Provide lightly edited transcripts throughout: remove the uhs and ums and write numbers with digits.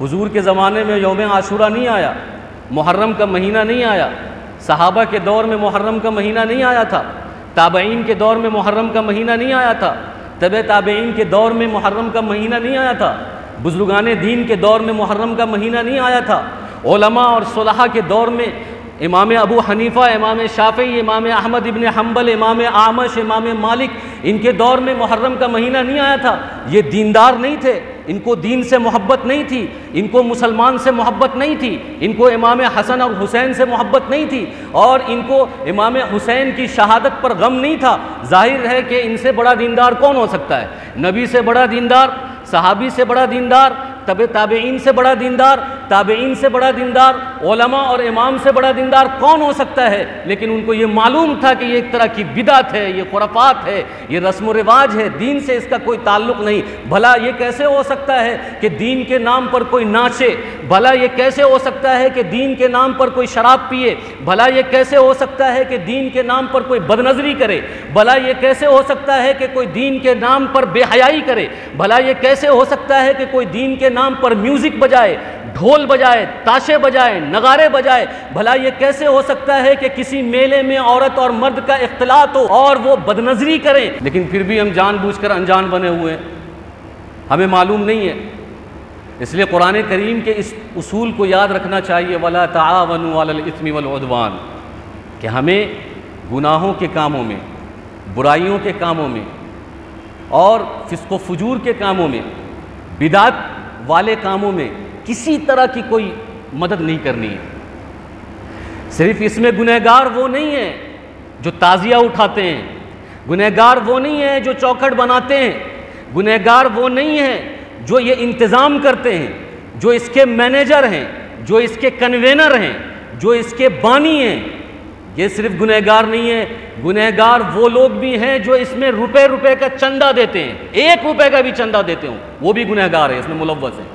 حضور کے زمانے میں یوم عاشورہ نہیں آیا، محرم کا مہینہ نہیں آیا، صحابہ کے دور میں محرم کا مہینہ نہیں آیا تھا، تابعین کے دور میں محرم کا مہینہ نہیں آیا تھا، تبع تابعین کے دور میں محرم کا مہینہ نہیں آیا تھا، بزرگان دین کے دور میں محرم کا مہینہ نہیں آیا تھا، علماء اور صلحاء کے دور میں امام ابو حنیفہ، امام شافعی، امام احمد ابن حنبل، امام اعمش، امام مالک، ان کے دور میں محرم کا مہینہ نہیں آیا تھا۔ یہ دیندار نہیں تھے، ان کو دین سے محبت نہیں تھی، ان کو مسلمان سے محبت نہیں تھی، ان کو امام حسن اور حسین سے محبت نہیں تھی، اور ان کو امام حسین کی شہادت پر غم نہیں تھا۔ ظاہر ہے کہ ان سے بڑا دیندار کون ہو سکتا ہے؟ نبی سے بڑا دیندار، صحابی سے بڑا دیندار، تبع تابعین سے بڑا دیندار، تابعین سے بڑا دیندار، علماء اور امام سے بڑا دیندار کون ہو سکتا ہے؟ لیکن ان کو یہ معلوم تھا کہ یہ ایک طرح کی بدعت ہے، یہ خرافات ہے، یہ رسم و رواج ہے، دین سے اس کا کوئی تعلق نہیں۔ بھلا یہ کیسے ہو سکتا ہے کہ دین کے نام پر کوئی ناچے؟ بھلا یہ کیسے ہو سکتا ہے کہ دین کے نام پر کوئی شراب پیے؟ بھلا یہ کیسے ہو سکتا ہے کہ دین کے نام پر کوئی بدنظری کرے؟ بھلا یہ کیسے ہو سکتا ہے کہ کوئی دین کے نام پر بے حیائی کرے؟ بھلا یہ کیسے ہو سکتا ہے کہ کوئی دین کے نام پر میوزک بجائے، ڈھول بجائے، تاشے بجائے، نغارے بجائے؟ بھلا یہ کیسے ہو سکتا ہے کہ کسی میلے میں عورت اور مرد کا اختلاط ہو اور وہ بدنظری کریں؟ لیکن پھر بھی ہم جان بوجھ کر انجان بنے ہوئے ہیں، ہمیں معلوم نہیں ہے۔ اس لیے قرآن کریم کے اس اصول کو یاد رکھنا چاہیے، وَلَا تَعَاوَنُوا عَلَى الْإِثْمِ وَالْعُدْوَانِ، کہ ہمیں گناہوں کے کاموں میں، برائیوں کے کاموں میں اور فسق و فجور کے کاموں میں، بدعت والے کاموں میں کسی طرح کی کوئی مدد نہیں کرنی ہے۔ صرف اس میں گنہگار وہ نہیں ہیں جو تعزیہ اٹھاتے ہیں، گنہگار وہ نہیں ہیں جو چوکھٹ بناتے ہیں، گنہگار وہ نہیں ہیں جو یہ انتظام کرتے ہیں، جو اس کے مینیجر ہیں، جو اس کے کنوینر ہیں، جو اس کے بانی ہیں۔ یہ صرف گنہگار نہیں ہے، گنہگار وہ لوگ بھی ہیں جو اس میں روپے کا چندہ دیتے ہیں، 1 روپے کا بھی چندہ دیتے ہوں، وہ بھی گنہگار ہے، اس میں ملوث ہیں۔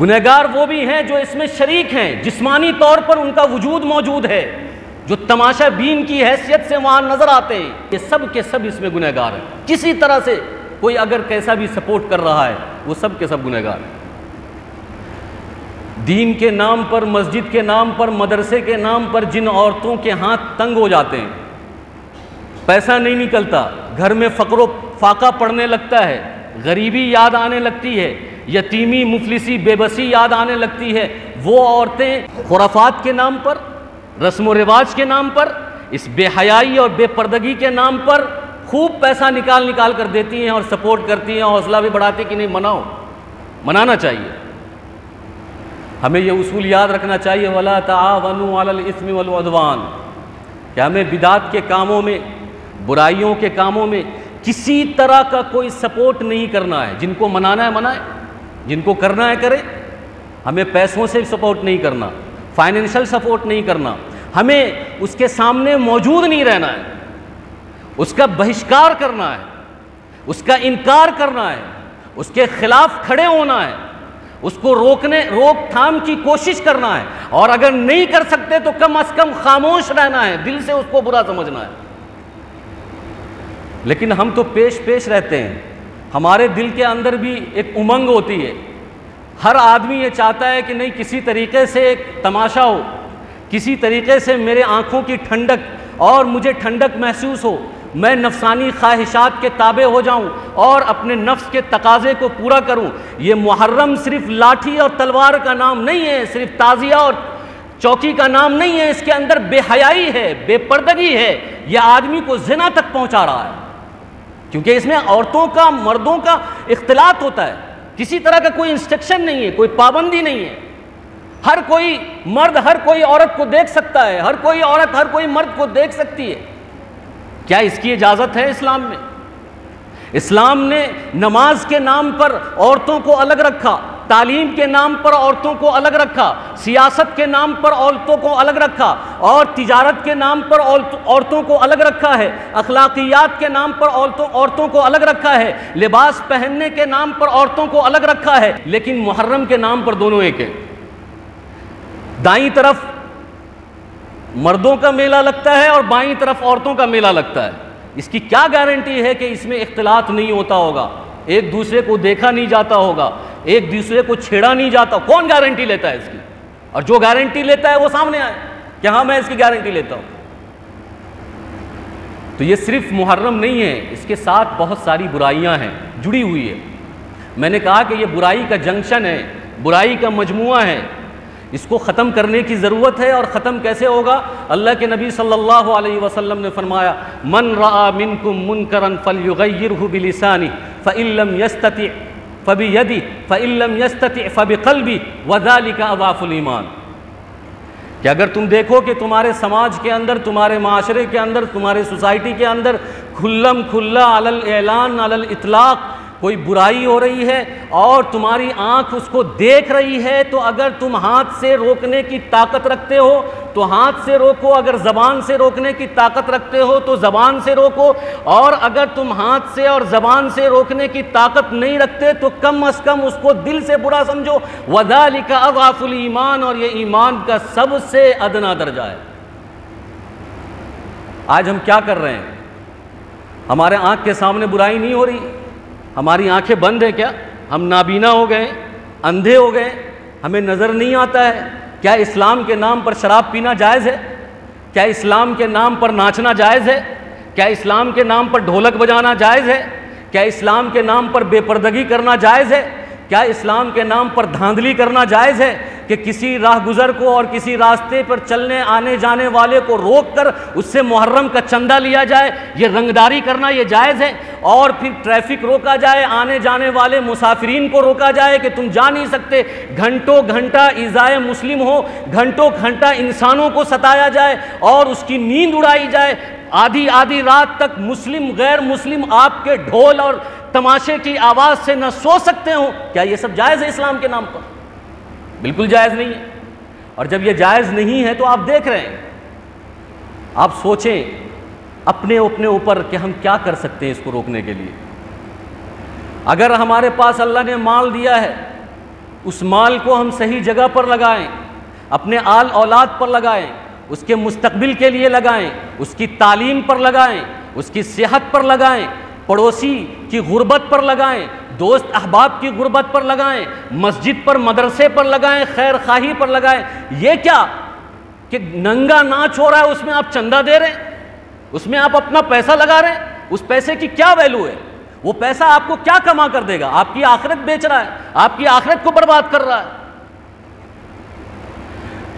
گنہگار وہ بھی ہیں جو اس میں شریک ہیں، جسمانی طور پر ان کا وجود موجود ہے، جو تماشا بین کی حیثیت سے وہاں نظر آتے ہیں۔ یہ سب کے سب اس میں گنہگار ہیں، کسی طرح سے کوئی اگر کیسا بھی سپورٹ کر رہا ہے، وہ سب کے سب گنہگار ہیں۔ دین کے نام پر، مسجد کے نام پر، مدرسے کے نام پر جن عورتوں کے ہاتھ تنگ ہو جاتے ہیں، پیسہ نہیں نکلتا، گھر میں فقر و فاقہ پڑنے لگتا ہے، غریبی یاد آنے لگتی ہے، یتیمی، مفلسی، بے بسی یاد آنے لگتی ہے، وہ عورتیں خرافات کے نام پر، رسم و رواج کے نام پر، اس بے حیائی اور بے پردگی کے نام پر خوب پیسہ نکال کر دیتی ہیں اور سپورٹ کرتی ہیں، حوصلہ بھی بڑھاتی کہ نہیں، مناؤ، منانا چاہیے۔ ہمیں یہ اصول یاد رکھنا چاہیے، وَلَا تَعَاوَنُوا عَلَى الْإِثْمِ وَالْعُدْوَانِ، کہ ہمیں بدعات کے کاموں میں، برائیوں کے کاموں میں کسی طرح کا کوئی سپورٹ نہیں کرنا ہے۔ جن کو منانا ہے منائے، جن کو کرنا ہے کرے، ہمیں پیسوں سے سپورٹ نہیں کرنا، فائنینشل سپورٹ نہیں کرنا، ہمیں اس کے سامنے موجود نہیں رہنا ہے، اس کا بہشکار کرنا ہے، اس کا انکار کرنا ہے، اس کے خلاف کھڑے ہونا ہے، اس کو روک تھام کی کوشش کرنا ہے، اور اگر نہیں کر سکتے تو کم از کم خاموش رہنا ہے، دل سے اس کو برا سمجھنا ہے۔ لیکن ہم تو پیش رہتے ہیں، ہمارے دل کے اندر بھی ایک امنگ ہوتی ہے، ہر آدمی یہ چاہتا ہے کہ نہیں کسی طریقے سے ایک تماشا ہو، کسی طریقے سے میرے آنکھوں کی ٹھنڈک اور مجھے ٹھنڈک محسوس ہو، میں نفسانی خواہشات کے تابع ہو جاؤں اور اپنے نفس کے تقاضے کو پورا کروں۔ یہ محرم صرف لاٹھی اور تلوار کا نام نہیں ہے، صرف تعزیہ اور چوکی کا نام نہیں ہے، اس کے اندر بے حیائی ہے، بے پردگی ہے، یہ آدمی کو زنا تک پہنچا رہا ہے، کیونکہ اس میں عورتوں کا، مردوں کا اختلاط ہوتا ہے، کسی طرح کا کوئی انسٹرکشن نہیں ہے، کوئی پابندی نہیں ہے، ہر کوئی مرد ہر کوئی عورت کو دیکھ سکتا ہے، ہر کوئی عورت ہر کوئی مرد کو دیکھ سکتی ہے۔ کیا اس کی اجازت ہے اسلام میں؟ اسلام نے نماز کے نام پر عورتوں کو الگ رکھا، تعلیم کے نام پر عورتوں کو الگ رکھا، سیاست کے نام پر عورتوں کو الگ رکھا، اور تجارت کے نام پر عورتوں کو الگ رکھا ہے، اخلاقیات کے نام پر عورتوں کو الگ رکھا ہے، لباس پہننے کے نام پر عورتوں کو الگ رکھا ہے، لیکن محرم کے نام پر دونوں ایک ہیں۔ دائیں طرف مردوں کا میلہ لگتا ہے اور بائیں طرف عورتوں کا میلہ لگتا ہے۔ اس کی کیا گارنٹی ہے کہ اس میں اختلاط نہیں ہوتا ہوگا، ایک دوسرے کو دیکھا نہیں جاتا ہوگا، ایک دوسرے کو چھیڑا نہیں جاتا، کون گارنٹی لیتا ہے اس کی؟ اور جو گارنٹی لیتا ہے وہ سامنے آئے کہ ہاں میں اس کی گارنٹی لیتا ہوں۔ تو یہ صرف محرم نہیں ہے، اس کے ساتھ بہت ساری برائیاں ہیں جڑی ہوئی ہے۔ میں نے کہا کہ یہ برائی کا جنکشن ہے، برائی کا مجموعہ ہے، اس کو ختم کرنے کی ضرورت ہے۔ اور ختم کیسے ہوگا؟ اللہ کے نبی صلی اللہ علیہ وسلم نے فرمایا من رأى منکم منکرا فلیغیرہ بلسانہ فإن لم یستطع فبیدہ فإن لم یستطع فبقلبہ وذلک اضعف الایمان، کہ اگر تم دیکھو کہ تمہارے سماج کے اندر، تمہارے معاشرے کے اندر، تمہارے سوسائٹی کے اندر کھلم کھلا علی الاعلان علی الاطلاق کوئی برائی ہو رہی ہے اور تمہاری آنکھ اس کو دیکھ رہی ہے، تو اگر تم ہاتھ سے روکنے کی طاقت رکھتے ہو تو ہاتھ سے روکو، اگر زبان سے روکنے کی طاقت رکھتے ہو تو زبان سے روکو، اور اگر تم ہاتھ سے اور زبان سے روکنے کی طاقت نہیں رکھتے تو کم از کم اس کو دل سے برا سمجھو۔ وَذَلِكَ أَضْعَفُ الْإِيمَانِ، اور یہ ایمان کا سب سے ادنا درجہ ہے۔ آج ہم کیا کر رہے ہیں؟ ہمارے آنکھ کے سامنے برائی نہیں ہو رہی، ہماری آنکھیں بند ہیں کیا؟ ہم نابینا ہو گئے، اندھے ہو گئے، ہمیں نظر نہیں آتا ہے؟ کیا اسلام کے نام پر شراب پینا جائز ہے؟ کیا اسلام کے نام پر ناچنا جائز ہے؟ کیا اسلام کے نام پر ڈھولک بجانا جائز ہے؟ کیا اسلام کے نام پر بے پردگی کرنا جائز ہے؟ کیا اسلام کے نام پر دھاندلی کرنا جائز ہے کہ کسی راہ گزر کو اور کسی راستے پر چلنے آنے جانے والے کو روک کر اس سے محرم کا چندہ لیا جائے؟ یہ رنگداری کرنا یہ جائز ہے؟ اور پھر ٹریفک روکا جائے، آنے جانے والے مسافرین کو روکا جائے کہ تم جا نہیں سکتے، گھنٹوں گھنٹہ ایذائے مسلم ہو، گھنٹوں گھنٹہ انسانوں کو ستایا جائے اور اس کی نیند اڑائی جائے، آدھی رات تک مسلم غیر مسلم آپ کے ڈھول اور تماشے کی آواز سے نہ سو سکتے ہوں؟ کیا یہ سب جائز ہے اسلام کے نام پر؟ بالکل جائز نہیں ہے۔ اور جب یہ جائز نہیں ہے تو آپ دیکھ رہے ہیں، آپ سوچیں اپنے اوپر کہ ہم کیا کر سکتے ہیں اس کو روکنے کے لیے۔ اگر ہمارے پاس اللہ نے مال دیا ہے، اس مال کو ہم صحیح جگہ پر لگائیں، اپنے آل اولاد پر لگائیں، اس کے مستقبل کے لیے لگائیں، اس کی تعلیم پر لگائیں، اس کی صحت پر لگائیں، پڑوسی کی غربت پر لگائیں، دوست احباب کی غربت پر لگائیں، مسجد پر مدرسے پر لگائیں، خیر خواہی پر لگائیں۔ یہ کیا کہ ننگا ناچ ہو رہا ہے اس میں آپ چندہ دے رہے ہیں، اس میں آپ اپنا پیسہ لگا رہے ہیں، اس پیسے کی کیا ویلو ہے؟ وہ پیسہ آپ کو کیا کما کر دے گا؟ آپ کی آخرت بیچ رہا ہے، آپ کی آخرت کو برباد کر رہا ہے۔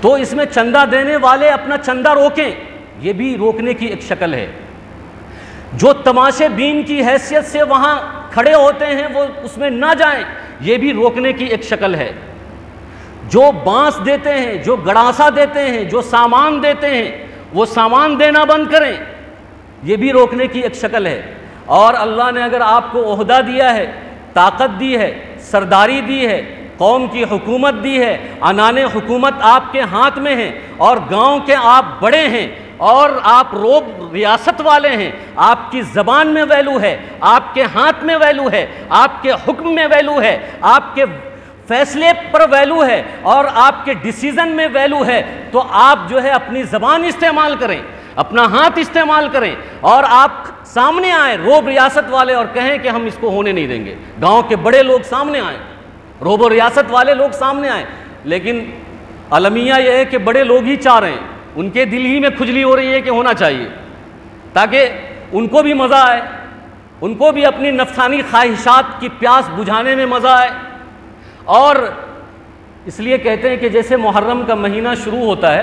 تو اس میں چندہ دینے والے اپنا چندہ روکیں، یہ بھی روکنے کی ایک شکل ہے۔ جو تماشے بین کی حیثیت سے وہاں کھڑے ہوتے ہیں وہ اس میں نہ جائیں، یہ بھی روکنے کی ایک شکل ہے۔ جو بانس دیتے ہیں، جو گڑاسا دیتے ہیں، جو سامان دیتے ہیں، وہ سامان دینا بند کریں، یہ بھی روکنے کی ایک شکل ہے۔ اور اللہ نے اگر آپ کو عہدہ دیا ہے، طاقت دی ہے، سرداری دی ہے، قوم کی حکومت دی ہے، عنان حکومت آپ کے ہاتھ میں ہے، اور گاؤں کے آپ بڑے ہیں، اور آپ روب ریاست والے ہیں، آپ کی زبان میں ویلو ہے، آپ کے ہاتھ میں ویلو ہے، آپ کے حکم میں ویلو ہے، آپ کے فیصلے پر ویلو ہے، اور آپ کے ڈیسیزن میں ویلو ہے، تو آپ جو ہے اپنی زبان استعمال کریں، اپنا ہاتھ استعمال کریں، اور آپ سامنے آئیں روب ریاست والے اور کہیں کہ ہم اس کو ہونے نہیں دیں گے۔ گاؤں کے بڑے لوگ سامنے آئیں، روب و ریاست والے لوگ سامنے آئیں۔ لیکن المیہ یہ ہے کہ بڑے لوگ ہی چاہ رہے ہیں، ان کے دل ہی میں کھجلی ہو رہی ہے کہ ہونا چاہیے، تاکہ ان کو بھی مزہ آئے، ان کو بھی اپنی نفسانی خواہشات کی پیاس بجھانے میں مزہ آئے۔ اور اس لیے کہتے ہیں کہ جیسے محرم کا مہینہ شروع ہوتا ہے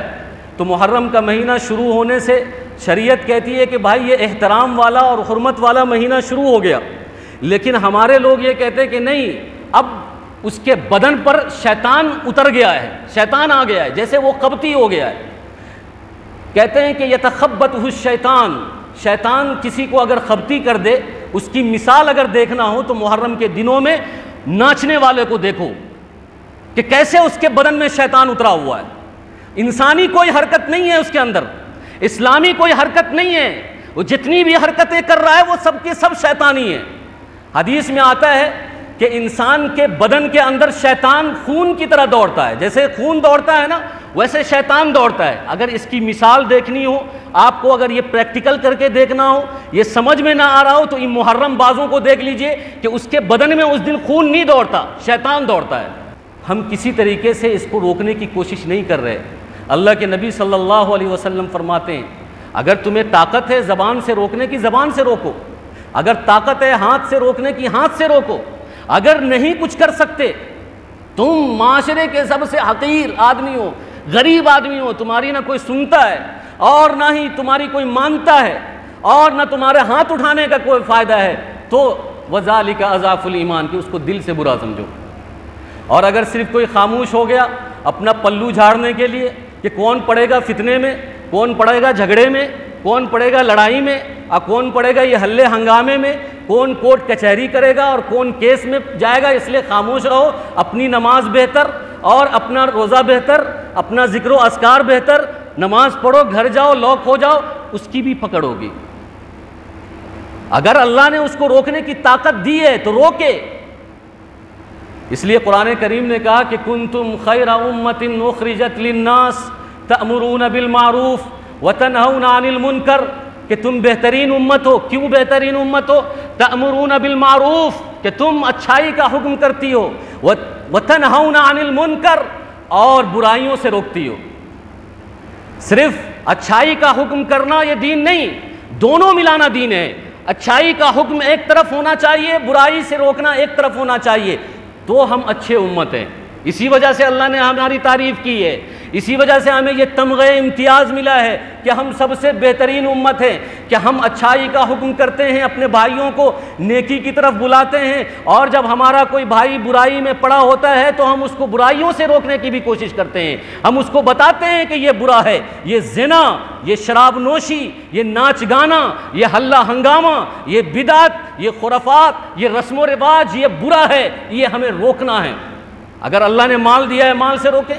تو محرم کا مہینہ شروع ہونے سے شریعت کہتی ہے کہ بھائی یہ احترام والا اور حرمت والا مہینہ شروع ہو گیا، لیکن ہمارے لوگ یہ کہتے ہیں کہ نہیں، اب اس کے بدن پر شیطان اتر گیا ہے، شیطان آ گیا ہے، جیسے وہ قبطی ہو گیا ہے۔ کہتے ہیں کہ یتخبطہ الشیطان، شیطان کسی کو اگر خبطی کر دے، اس کی مثال اگر دیکھنا ہو تو محرم کے دنوں میں ناچنے والے کو دیکھو کہ کیسے اس کے بدن میں شیطان اترا ہوا ہے۔ انسانی کوئی حرکت نہیں ہے اس کے اندر، اسلامی کوئی حرکت نہیں ہے، وہ جتنی بھی حرکتیں کر رہا ہے وہ سب کے سب شیطانی ہیں۔ حدیث میں آتا ہے کہ انسان کے بدن کے اندر شیطان خون کی طرح دوڑتا ہے، جیسے خون دوڑتا ہے نا ویسے شیطان دوڑتا ہے۔ اگر اس کی مثال دیکھنی ہو آپ کو، اگر یہ پریکٹیکل کر کے دیکھنا ہو، یہ سمجھ میں نہ آ رہا ہو، تو ان محرم بازوں کو دیکھ لیجئے کہ اس کے بدن میں اس دن خون نہیں دوڑتا، شیطان دوڑتا ہے۔ ہم کسی طریقے سے اس کو روکنے کی کوشش نہیں کر رہے۔ اللہ کے نبی صلی اللہ علیہ وسلم فرماتے ہیں اگر تمہیں طاقت ہے زبان سے روکنے کی، زبان سے روکو، اگر طاقت ہے ہاتھ سے روکنے کی، ہاتھ سے روکو، اگر نہیں کچھ کر سکتے، تم معاشرے کے سب سے حقیر آدمی ہو، غریب آدمی ہو، تمہاری نہ کوئی سنتا ہے اور نہ ہی تمہاری کوئی مانتا ہے اور نہ تمہارے ہاتھ اٹھانے کا کوئی فائدہ ہے، تو وَذَلِكَ أَضْعَفُ الْإِيمَانِ کہ اس کو دل سے برا سمجھو۔ اور اگر صرف کوئی خاموش ہو گیا اپنا پلو جھاڑنے کے لیے کہ کون پڑے گا فتنے میں، کون پڑے گا جھگڑے میں، کون پڑے گا لڑائی میں، اور کون پڑے گا یہ ہلے ہنگامے میں، کون کورٹ کچہری کرے گا اور کون کیس میں جائے گا، اس لیے خاموش رہو، اپنی نماز بہتر اور اپنا روزہ بہتر، اپنا ذکر و اذکار بہتر، نماز پڑھو، گھر جاؤ، لاک ہو جاؤ، اس کی بھی پکڑ ہوگی۔ اگر اللہ نے اس کو روکنے کی طاقت دی ہے تو روکے۔ اس لیے قرآن کریم نے کہا کہ کنتم خیر امۃ اخرجت للناس تأمرون بالمعروف وتنہون عن المنکر، کہ تم بہترین امت ہو۔ کیوں بہترین امت ہو؟ تأمرون بالمعروف کہ تم اچھائی کا حکم کرتی ہو، وتنہون عن المنکر اور برائیوں سے روکتی ہو۔ صرف اچھائی کا حکم کرنا یہ دین نہیں، دونوں ملانا دین ہے۔ اچھائی کا حکم ایک طرف ہونا چاہیے، برائی سے روکنا ایک طرف ہونا چاہیے، تو ہم اچھے امت ہیں۔ اسی وجہ سے اللہ نے ہماری تعریف کی ہے، اسی وجہ سے ہمیں یہ تمغہ امتیاز ملا ہے کہ ہم سب سے بہترین امت ہیں، کہ ہم اچھائی کا حکم کرتے ہیں، اپنے بھائیوں کو نیکی کی طرف بلاتے ہیں، اور جب ہمارا کوئی بھائی برائی میں پڑا ہوتا ہے تو ہم اس کو برائیوں سے روکنے کی بھی کوشش کرتے ہیں۔ ہم اس کو بتاتے ہیں کہ یہ برا ہے، یہ زنا، یہ شراب نوشی، یہ ناچ گانا، یہ ہلہ ہنگامہ، یہ بدعت، یہ خرافات، یہ رسم و رواج، یہ برا ہے، یہ ہمیں روکنا ہے۔ اگر اللہ نے مال دیا ہے مال سے روکے،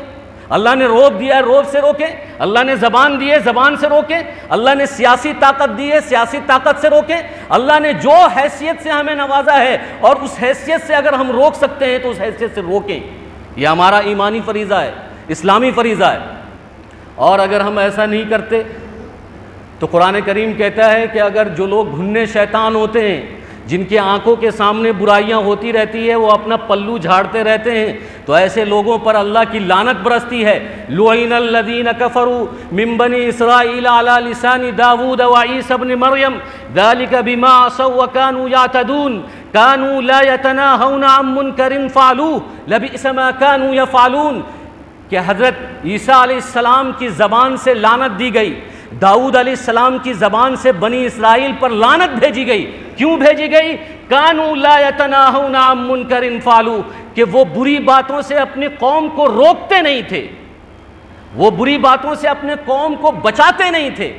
اللہ نے روب دیا ہے روب سے روکے، اللہ نے زبان دی ہے زبان سے روکے، اللہ نے سیاسی طاقت دی ہے سیاسی طاقت سے روکے، اللہ نے جو حیثیت سے ہمیں نوازا ہے اور اس حیثیت سے اگر ہم روک سکتے ہیں تو اس حیثیت سے روکیں۔ یہ ہمارا ایمانی فریضہ ہے، اسلامی فریضہ ہے۔ اور اگر ہم ایسا نہیں کرتے تو قرآن کریم کہتا ہے کہ اگر جو لوگ گھنے شیطان ہوتے ہیں، جن کے آنکھوں کے سامنے برائیاں ہوتی رہتی ہے، وہ اپنا پلو جھاڑتے رہتے ہیں، تو ایسے لوگوں پر اللہ کی لعنت برستی ہے۔ لُعِنَ الَّذِينَ كَفَرُوا مِن بَنِي إِسْرَائِيلَ عَلَى لِسَانِ دَاوُودَ وَعِيسَى ابْنِ مَرْيَمَ ذَلِكَ بِمَا عَصَوا وَكَانُوا يَعْتَدُونَ كَانُوا لَا يَتَنَاهَوْنَ عَن مُنكَرٍ فَعَلُوهُ لَبِئْسَ مَا كَانُوا يَفْعَلُونَ کہ حضرت عیسیٰ علیہ السلام کی زبان سے لعنت دی گئی، داؤد علیہ السلام کی زبان سے بنی اسرائیل پر لعنت بھیجی گئی۔ کیوں بھیجی گئی؟ کانوا لا یتناہون عن منکر فعلوا کہ وہ بری باتوں سے اپنی قوم کو روکتے نہیں تھے، وہ بری باتوں سے اپنے قوم کو بچاتے نہیں تھے۔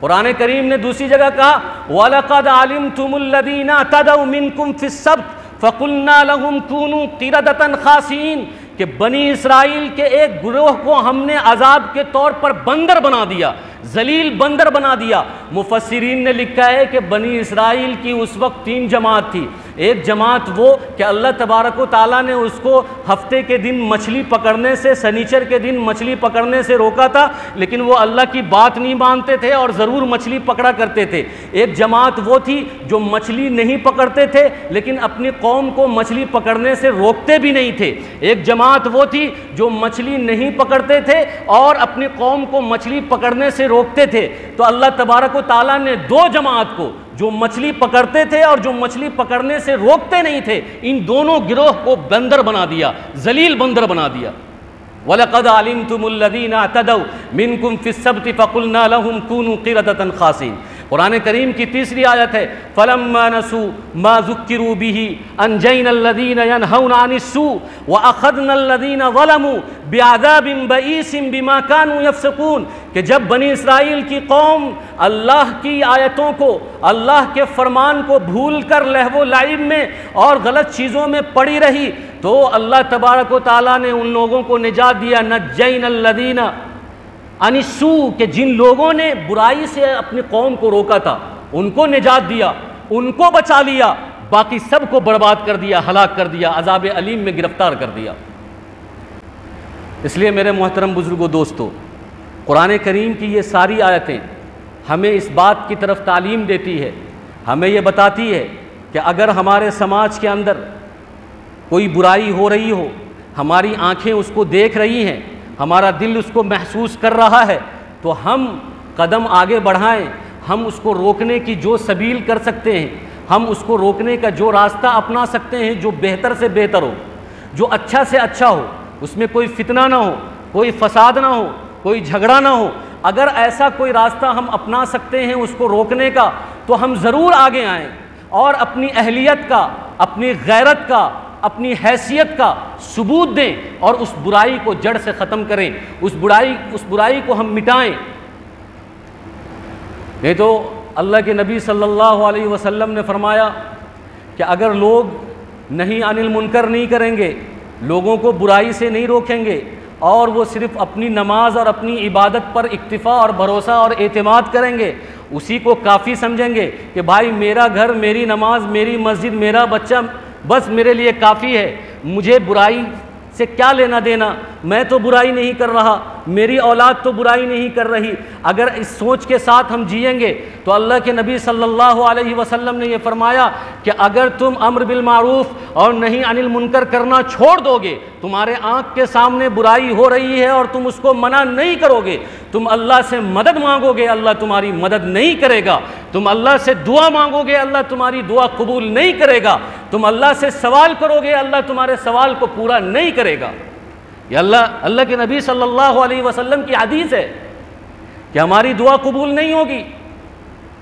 قرآن کریم نے دوسری جگہ کہا وَلَقَدْ عَلِمْتُمُ الَّذِينَ اعْتَدَوْا مِنْكُمْ فِي السَّبْتِ فَقُلْنَا لَهُمْ كُونُوا قِرَدَةً خَاسِئِينَ کہ بنی اسرائیل کے ایک گروہ کو ہم نے عذاب کے طور پر بندر بنا دیا، ذلیل بندر بنا دیا۔ مفسرین نے لکھا ہے کہ بنی اسرائیل کی اس وقت 3 جماعت تھی۔ ایک جماعت وہ کہ اللہ تبارک و تعالیٰ نے اس کو ہفتے کے دن مچھلی پکڑنے سے، سنیچر کے دن مچھلی پکڑنے سے روکا تھا، لیکن وہ اللہ کی بات نہیں مانتے تھے اور ضرور مچھلی پکڑا کرتے تھے۔ ایک جماعت وہ تھی جو مچھلی نہیں پکڑتے تھے لیکن اپنی قوم کو مچھلی پکڑنے سے روکتے بھی نہیں تھے۔ ایک جماعت وہ تھی جو مچھلی نہیں پکڑتے تھے اور اپنی قوم کو مچھلی پکڑنے سے روکتے تھے۔ تو اللہ تبارک و تعالیٰ نے 2 جماعت کو، جو مچھلی پکڑتے تھے اور جو مچھلی پکڑنے سے روکتے نہیں تھے، ان دونوں گروہ کو بندر بنا دیا، ذلیل بندر بنا دیا۔ وَلَقَدْ عَلِمْتُمُ الَّذِينَ اعْتَدَوْا مِنْكُمْ فِي السَّبْتِ فَقُلْنَا لَهُمْ كُونُوا قِرَدَةً خَاسِئِينَ۔ قرآن کریم کی تیسری آیت ہے فَلَمَّا نَسُوا مَا ذُكِّرُوا بِهِ أَنْجَيْنَا الَّذِينَ يَنْهَوْنَ عَنِ السُّوءِ وَأَخَذْنَا الَّذِينَ ظَلَمُوا بِعَذَابٍ بَئِيسٍ بِمَا كَانُوا يَفْسُقُونَ کہ جب بنی اسرائیل کی قوم اللہ کی آیتوں کو، اللہ کے فرمان کو بھول کر لہو و لعب میں اور غلط چیزوں میں پڑی رہی تو اللہ تبارک و تعالیٰ نے ان لوگوں کو نجات دیا۔ نجینا الذین عن السوء کہ جن لوگوں نے برائی سے اپنی قوم کو روکا تھا ان کو نجات دیا، ان کو بچا لیا۔ باقی سب کو برباد کر دیا، ہلاک کر دیا، عذاب علیم میں گرفتار کر دیا۔ اس لیے میرے محترم بزرگوں، دوستو، قرآن کریم کی یہ ساری آیتیں ہمیں اس بات کی طرف تعلیم دیتی ہے، ہمیں یہ بتاتی ہے کہ اگر ہمارے سماج کے اندر کوئی برائی ہو رہی ہو، ہماری آنکھیں اس کو دیکھ رہی ہیں، ہمارا دل اس کو محسوس کر رہا ہے، تو ہم قدم آگے بڑھائیں، ہم اس کو روکنے کی جو سبیل کر سکتے ہیں، ہم اس کو روکنے کا جو راستہ اپنا سکتے ہیں جو بہتر سے بہتر ہو، جو اچھا سے اچھا ہو، اس میں کوئی فتنہ نہ ہو، کوئی فساد نہ ہو، کوئی جھگڑا نہ ہو، اگر ایسا کوئی راستہ ہم اپنا سکتے ہیں اس کو روکنے کا، تو ہم ضرور آگے آئیں اور اپنی اہلیت کا، اپنی غیرت کا، اپنی حیثیت کا ثبوت دیں اور اس برائی کو جڑ سے ختم کریں، اس برائی کو ہم مٹائیں۔ نہیں تو اللہ کے نبی صلی اللہ علیہ وسلم نے فرمایا کہ اگر لوگ نہی عن المنکر نہیں کریں گے، لوگوں کو برائی سے نہیں روکیں گے، اور وہ صرف اپنی نماز اور اپنی عبادت پر اکتفا اور بھروسہ اور اعتماد کریں گے، اسی کو کافی سمجھیں گے کہ بھائی میرا گھر، میری نماز، میری مسجد، میرا بچہ بس میرے لیے کافی ہے، مجھے برائی سے کیا لینا دینا، میں تو برائی نہیں کر رہا، میری اولاد تو برائی نہیں کر رہی، اگر اس سوچ کے ساتھ ہم جئیں گے تو اللہ کے نبی صلی اللہ علیہ وسلم نے یہ فرمایا کہ اگر تم امر بالمعروف اور نہی عن المنکر کرنا چھوڑ دو گے، تمہارے آنکھ کے سامنے برائی ہو رہی ہے اور تم اس کو منع نہیں کرو گے، تم اللہ سے مدد مانگو گے، اللہ تمہاری مدد نہیں کرے گا، تم اللہ سے دعا مانگو گے، اللہ تمہاری دعا قبول نہیں کرے گا، تم اللہ سے سوال کرو گے، اللہ تمہارے سوال کو پورا نہیں کرے گا۔ یہ اللہ کے نبی صلی اللہ علیہ وسلم کی حدیث ہے کہ ہماری دعا قبول نہیں ہوگی۔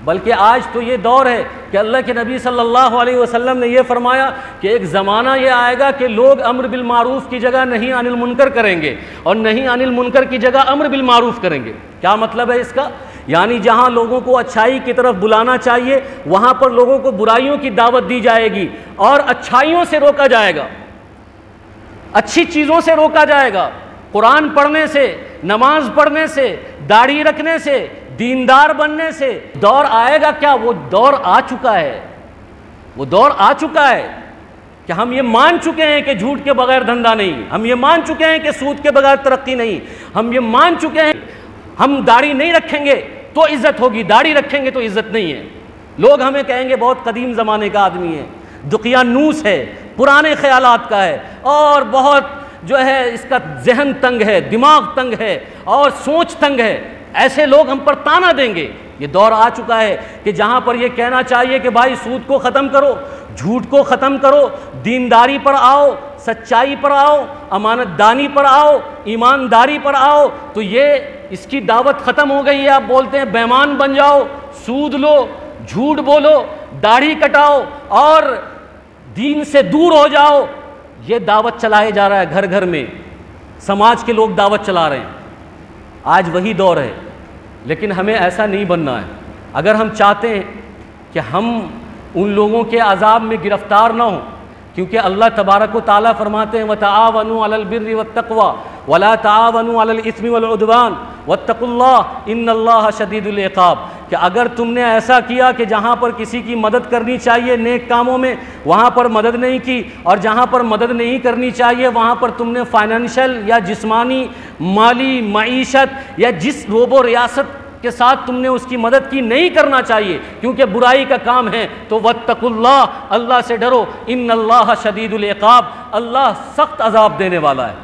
بلکہ آج تو یہ دور ہے کہ اللہ کے نبی صلی اللہ علیہ وسلم نے یہ فرمایا کہ ایک زمانہ یہ آئے گا کہ لوگ امر بالمعروف کی جگہ نہی عن المنکر کریں گے اور نہی عن المنکر کی جگہ امر بالمعروف کریں گے۔ کیا مطلب ہے اس کا؟ یعنی جہاں لوگوں کو اچھائی کی طرف بلانا چاہیے وہاں پر لوگوں کو برائیوں کی دعوت دی جائے گی اور اچھائیوں سے روکا جائے گا، اچھی چیزوں سے روکا جائے گا، قرآن پڑھنے سے، نماز پڑھنے سے، داڑھی رکھنے سے، دیندار بننے سے۔ دور آئے گا کیا؟ وہ دور آ چکا ہے، وہ دور آ چکا ہے کہ ہم یہ مان چکے ہیں کہ جھوٹ کے بغیر دھندا نہیں، ہم یہ مان چکے ہیں کہ سود کے بغیر ترقی نہیں، ہم یہ مان چکے ہیں ہم داڑھی نہیں رکھیں گے تو عزت ہوگی، داڑھی رکھیں گے تو عزت نہیں ہے۔ لوگ ہمیں کہیں گے بہت قدیم زمانے کا آدمی ہے، دقیانوس ہے، پرانے خیالات کا ہے، اور بہت جو ہے اس کا ذہن تنگ ہے، دماغ تنگ ہے اور سوچ تنگ ہے، ایسے لوگ ہم پر طعنہ دیں گے۔ یہ دور آ چکا ہے کہ جہاں پر یہ کہنا چاہیے کہ بھائی سود کو ختم کرو، جھوٹ کو ختم کرو، دینداری پر آؤ، سچائی پر آؤ، امانت دانی پر آؤ، ایمانداری پر آؤ، تو یہ اس کی دعوت ختم ہو گئی ہے۔ آپ بولتے ہیں بے ایمان بن جاؤ، سود لو، جھوٹ بولو، داڑھی کٹاؤ اور دین سے دور ہو جاؤ، یہ دعوت چلائے جا رہا ہے، گھر گھر میں سماج کے لوگ دعوت چلا رہے ہیں۔ آج وہی دور ہے، لیکن ہمیں ایسا نہیں بننا ہے۔ اگر ہم چاہتے ہیں کہ ہم ان لوگوں کے عذاب میں گرفتار نہ ہوں، کیونکہ اللہ تبارک و تعالیٰ فرماتے ہیں وَتَعَاوَنُوا عَلَى الْبِرِّ وَالتَّقْوَى وَلَا تَعَاوَنُوا عَلَى الْإِثْمِ وَالْعُدْوَانِ وَاتَّقُوا اللَّهَ إِنَّ اللَّهَ شَدِيدُ الْعِقَابِ، کہ اگر تم نے ایسا کیا کہ جہاں پر کسی کی مدد کرنی چاہیے نیک کاموں میں وہاں پر مدد نہیں کی، اور جہاں پر مدد نہیں کرنی چاہیے وہاں پر تم نے فائنینشل یا جسمانی، مالی، معیشت یا جس روب و ریاست کے ساتھ تم نے اس کی مدد کی نہیں کرنا چاہیے کیونکہ برائی کا کام ہے، تو واتقوا اللہ، اللہ سے ڈرو، ان اللہ شدید العقاب، اللہ سخت عذاب دینے والا ہے،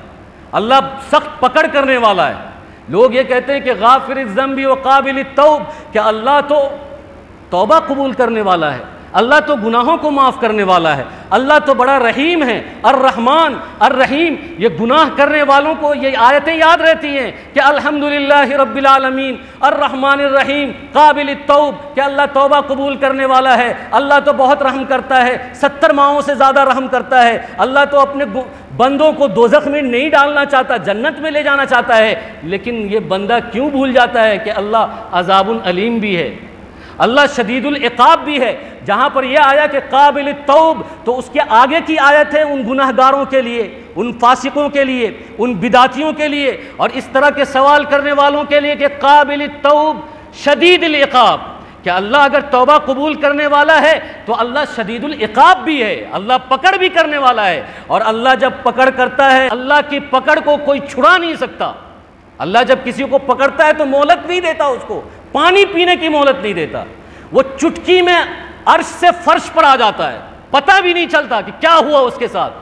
اللہ سخت پکڑ کرنے والا ہے۔ لوگ یہ کہتے ہیں کہ غافر الذنب وقابل التوب، کہ اللہ تو توبہ قبول کرنے والا ہے، اللہ تو گناہوں کو معاف کرنے والا ہے، اللہ تو بڑا رحیم ہے، الرحمن الرحیم۔ یہ گناہ کرنے والوں کو یہ آیتیں یاد رہتی ہیں کہ الحمدللہ رب العالمین الرحمن الرحیم قابل التوب، کہ اللہ توبہ قبول کرنے والا ہے، اللہ تو بہت رحم کرتا ہے، 70 ماہوں سے زیادہ رحم کرتا ہے، اللہ تو اپنے بندوں کو دوزخ میں نہیں ڈالنا چاہتا، جنت میں لے جانا چاہتا ہے۔ لیکن یہ بندہ کیوں بھول جاتا ہے کہ اللہ عذاب علیم بھی ہے، اللہ شدید العقاب بھی ہے۔ جہاں پر یہ آیا کہ قابل التوب، تو اس کے آگے کی آیت ہے ان گناہ گاروں کے لیے، ان فاسقوں کے لیے، ان بدعتیوں کے لیے اور اس طرح کے سوال کرنے والوں کے لیے کہ قابل التوب شدید العقاب، کہ اللہ اگر توبہ قبول کرنے والا ہے تو اللہ شدید العقاب بھی ہے، اللہ پکڑ بھی کرنے والا ہے، اور اللہ جب پکڑ کرتا ہے اللہ کی پکڑ کو کوئی چھڑا نہیں سکتا۔ اللہ جب کسی کو پکڑتا ہے تو مہلت نہیں دیتا، اس کو پانی پینے کی مہلت نہیں دیتا، وہ چٹکی میں عرش سے فرش پر آ جاتا ہے، پتہ بھی نہیں چلتا کہ کیا ہوا اس کے ساتھ۔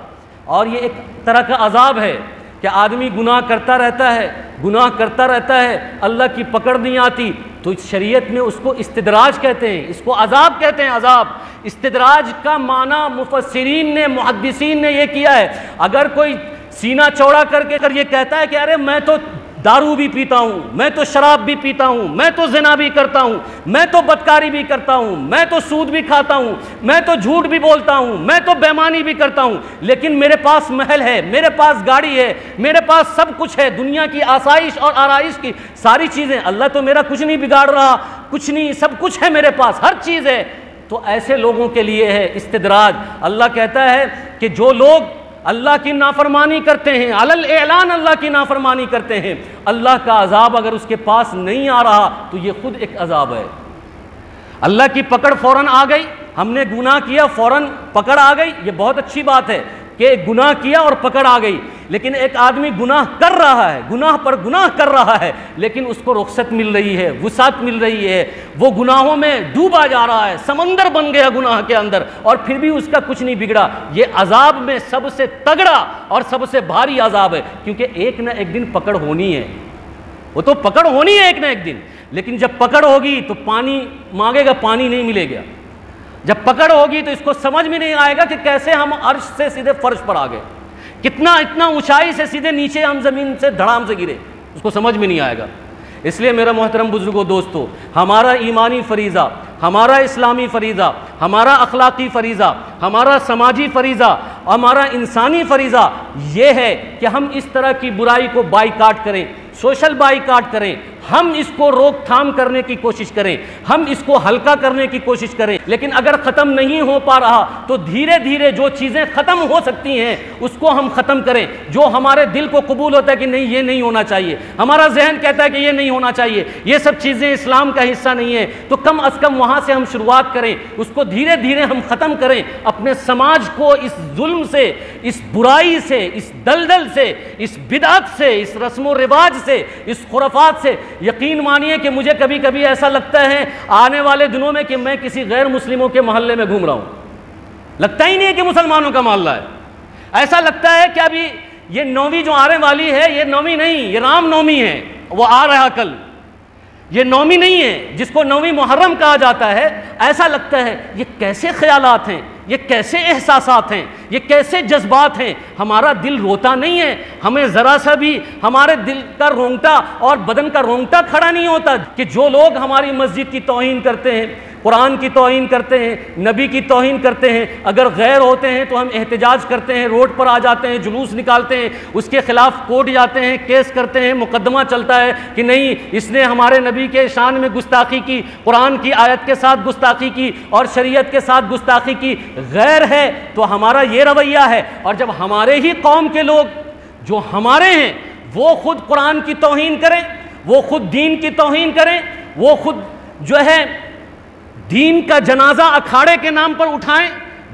اور یہ ایک طرح کا عذاب ہے کہ آدمی گناہ کرتا رہتا ہے، گناہ کرتا رہتا ہے، اللہ کی پکڑ نہیں آتی، تو شریعت میں اس کو استدراج کہتے ہیں، اس کو عذاب کہتے ہیں، عذاب۔ استدراج کا معنی مفسرین نے، محدثین نے یہ کیا ہے، اگر کوئی سینہ چوڑا کر کے یہ کہتا ہے کہ ارے میں تو دارو بھی پیتا ہوں، میں تو شراب بھی پیتا ہوں، میں تو زنا بھی کرتا ہوں، میں تو بدکاری بھی کرتا ہوں، میں تو سود بھی کھاتا ہوں، میں تو جھوٹ بھی بولتا ہوں، میں تو بے ایمانی بھی کرتا ہوں، لیکن میرے پاس محل ہے، میرے پاس گاڑی ہے، میرے پاس سب کچھ ہے، دنیا کی آسائش اور آرائش کی ساری چیزیں، اللہ تو میرا کچھ نہیں بگاڑ رہا، کچھ نہیں، سب کچھ ہے میرے پاس، ہر چیز ہے۔ تو ایسے لوگوں کے لیے ہے استدراج۔ اللہ کہتا ہے کہ جو لوگ اللہ کی نافرمانی کرتے ہیں، علل اعلان اللہ کی نافرمانی کرتے ہیں، اللہ کا عذاب اگر اس کے پاس نہیں آ رہا تو یہ خود ایک عذاب ہے۔ اللہ کی پکڑ فوراً آ گئی، ہم نے گناہ کیا فوراً پکڑ آ گئی، یہ بہت اچھی بات ہے کہ گناہ کیا اور پکڑ آ گئی، لیکن ایک آدمی گناہ کر رہا ہے، گناہ پر گناہ کر رہا ہے، لیکن اس کو رخصت مل رہی ہے، وسعت مل رہی ہے، وہ گناہوں میں ڈوبا جا رہا ہے، سمندر بن گیا گناہ کے اندر، اور پھر بھی اس کا کچھ نہیں بگڑا۔ یہ عذاب میں سب سے تگڑا اور سب سے بھاری عذاب ہے، کیونکہ ایک نہ ایک دن پکڑ ہونی ہے، وہ تو پکڑ ہونی ہے ایک نہ ایک دن، لیکن جب پکڑ ہوگی تو پانی مانگے گا، پانی نہیں ملے گا۔ جب پکڑ ہوگی تو اس کو سمجھ میں نہیں آئے گا کہ کیسے ہم عرش سے سیدھے فرش پر آ گئے، اتنا اونچائی سے سیدھے نیچے ہم زمین سے دھڑام سے گرے، اس کو سمجھ میں نہیں آئے گا۔ اس لیے میرا محترم بزرگوں، دوستو، ہمارا ایمانی فریضہ، ہمارا اسلامی فریضہ، ہمارا اخلاقی فریضہ، ہمارا سماجی فریضہ، ہمارا انسانی فریضہ یہ ہے کہ ہم اس طرح کی برائی کو بائیکاٹ کریں، سوشل بائیکاٹ کریں، ہم اس کو روک تھام کرنے کی کوشش کریں، ہم اس کو ہلکا کرنے کی کوشش کریں، لیکن اگر ختم نہیں ہو پا رہا تو دھیرے دھیرے جو چیزیں ختم ہو سکتی ہیں اس کو ہم ختم کریں۔ جو ہمارے دل کو قبول ہوتا ہے کہ نہیں یہ نہیں ہونا چاہیے، ہمارا ذہن کہتا ہے کہ یہ نہیں ہونا چاہیے، یہ سب چیزیں اسلام کا حصہ نہیں ہیں، تو کم از کم وہاں سے ہم شروعات کریں، اس کو دھیرے دھیرے ہم ختم کریں، اپنے سماج کو اس ظلم سے، اس برائی سے، اس دلدل سے، اس بدعت سے، اس رسم و رواج سے، اس خرافات سے۔ یقین مانیے کہ مجھے کبھی کبھی ایسا لگتا ہے آنے والے دنوں میں کہ میں کسی غیر مسلموں کے محلے میں گھوم رہا ہوں، لگتا ہی نہیں ہے کہ مسلمانوں کا محلہ ہے، ایسا لگتا ہے کہ ابھی یہ نومی جو آنے والی ہے یہ نومی نہیں، یہ رام نومی ہے، وہ آ رہا کل، یہ نومی نہیں ہے جس کو نومی محرم کہا جاتا ہے۔ ایسا لگتا ہے یہ کیسے خیالات ہیں، یہ کیسے احساسات ہیں، یہ کیسے جذبات ہیں، ہمارا دل روتا نہیں ہے، ہمیں ذرا سا بھی ہمارے دل کا رونگٹا اور بدن کا رونگٹا کھڑا نہیں ہوتا کہ جو لوگ ہماری مسجد کی توہین کرتے ہیں، قرآن کی توہین کرتے ہیں، نبی کی توہین کرتے ہیں، اگر غیر ہوتے ہیں تو ہم احتجاج کرتے ہیں، روڈ پر آ جاتے ہیں، جلوس نکالتے ہیں، اس کے خلاف کورٹ جاتے ہیں، کیس کرتے ہیں، مقدمہ چلتا ہے کہ نہیں اس نے ہمارے نبی کے شان میں گستاخی کی، قرآن کی آیت کے ساتھ گستاخی کی اور شریعت کے ساتھ گستاخی کی، غیر ہے تو ہمارا یہ رویہ ہے۔ اور جب ہمارے ہی قوم کے لوگ جو ہمارے ہیں وہ خود قرآن کی توہین کریں، وہ خود دین کی توہین کریں، وہ خود جو ہے دین کا جنازہ اکھاڑے کے نام پر اٹھائیں،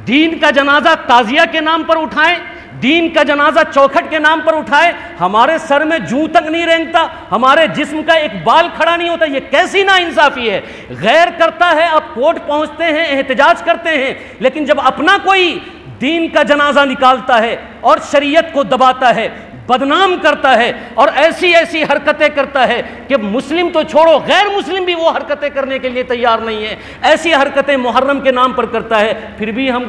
دین کا جنازہ تعزیہ کے نام پر اٹھائیں، دین کا جنازہ چوکھٹ کے نام پر اٹھائے، ہمارے سر میں جوں تک نہیں رینگتا، ہمارے جسم کا ایک بال کھڑا نہیں ہوتا، یہ کیسی ناانصافی ہے۔ غیر کرتا ہے، اب کورٹ پہنچتے ہیں، احتجاج کرتے ہیں، لیکن جب اپنا کوئی دین کا جنازہ نکالتا ہے اور شریعت کو دباتا ہے، بدنام کرتا ہے اور ایسی ایسی حرکتیں کرتا ہے کہ مسلم تو چھوڑو غیر مسلم بھی وہ حرکتیں کرنے کے لیے تیار نہیں ہے، ایسی حرکتیں محرم کے نام پر کرتا ہے، پھر بھی ہم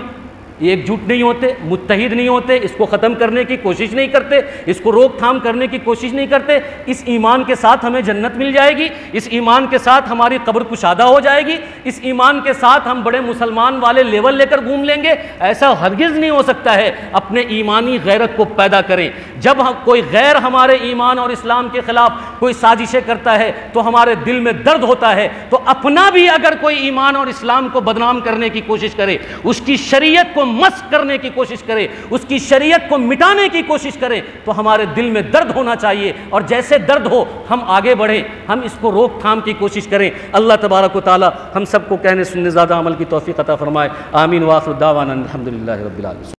ایک جھوٹ نہیں ہوتے، متحد نہیں ہوتے، اس کو ختم کرنے کی کوشش نہیں کرتے، اس کو روک تھام کرنے کی کوشش نہیں کرتے۔ اس ایمان کے ساتھ ہمیں جنت مل جائے گی، اس ایمان کے ساتھ ہماری قبر کشادہ ہو جائے گی، اس ایمان کے ساتھ ہم بڑے مسلمان والے لیول لے کر گھوم لیں گے، ایسا ہرگز نہیں ہو سکتا ہے۔ اپنے ایمانی غیرت کو پیدا کریں۔ جب کوئی غیر ہمارے ایمان اور اسلام کے خلاف کوئی سازشیں کرتا ہے تو ہمارے دل میں درد ہوتا ہے، تو اپنا بھی اگر کوئی ایمان اور اسلام کو بدنام کرنے کی کوشش کرے، اس کی شریعت کو مسخ کرنے کی کوشش کرے، اس کی شریعت کو مٹانے کی کوشش کرے تو ہمارے دل میں درد ہونا چاہیے، اور جیسے درد ہو ہم آگے بڑھیں، ہم اس کو روک تھام کی کوشش کریں۔ اللہ تبارک و تعالی ہم سب کو کہنے سننے زیادہ عمل کی توفیق عطا فرمائے۔ آمین۔ وآخر دعوانا الحمدللہ رب العالمین۔